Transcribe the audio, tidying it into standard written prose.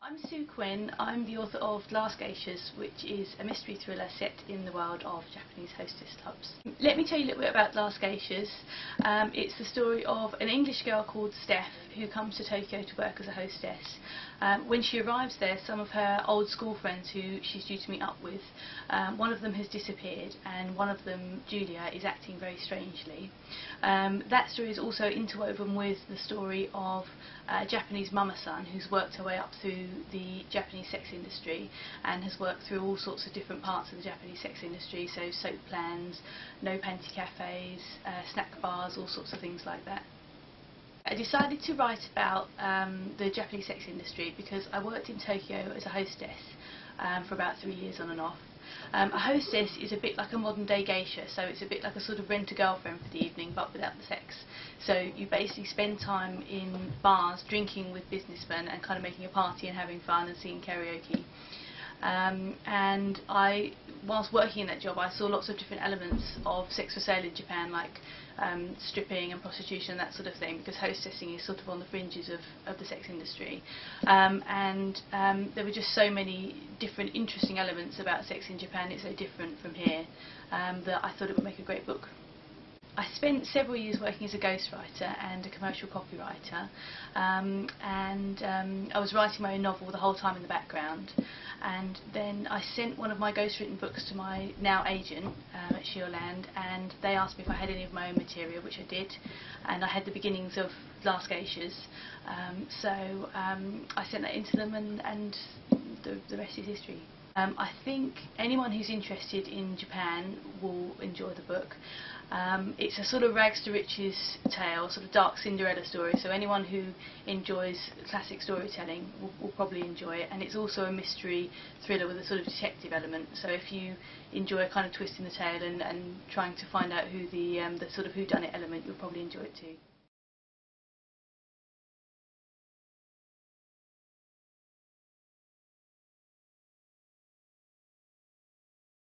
I'm Quinn. I'm the author of Last Geishas, which is a mystery thriller set in the world of Japanese hostess clubs. Let me tell you a little bit about Last Geishas. It's the story of an English girl called Steph who comes to Tokyo to work as a hostess. When she arrives there, some of her old school friends who she's due to meet up with, one of them has disappeared and one of them, Julia, is acting very strangely. That story is also interwoven with the story of a Japanese mama-san who's worked her way up through the Japanese sex industry and has worked through all sorts of different parts of the Japanese sex industry, so soap plans, no panty cafes, snack bars, all sorts of things like that. I decided to write about the Japanese sex industry because I worked in Tokyo as a hostess for about 3 years on and off. A hostess is a bit like a modern day geisha, so it's a bit like a sort of rent-a-girlfriend for the evening but without the sex. So you basically spend time in bars drinking with businessmen and kind of making a party and having fun and singing karaoke. And whilst working in that job, I saw lots of different elements of sex for sale in Japan, like stripping and prostitution, that sort of thing, because hostessing is sort of on the fringes of the sex industry. There were just so many different interesting elements about sex in Japan. It's so different from here that I thought it would make a great book. I spent several years working as a ghostwriter and a commercial copywriter, I was writing my own novel the whole time in the background, and then I sent one of my ghostwritten books to my now agent at Shioland, and they asked me if I had any of my own material, which I did, and I had the beginnings of Last Geishas, I sent that into them, and the rest is history. I think anyone who's interested in Japan will enjoy the book. It's a sort of rags to riches tale, sort of dark Cinderella story, so anyone who enjoys classic storytelling will probably enjoy it, and it's also a mystery thriller with a sort of detective element, so if you enjoy a kind of twist in the tale and trying to find out who the sort of whodunit element, you'll probably enjoy it too.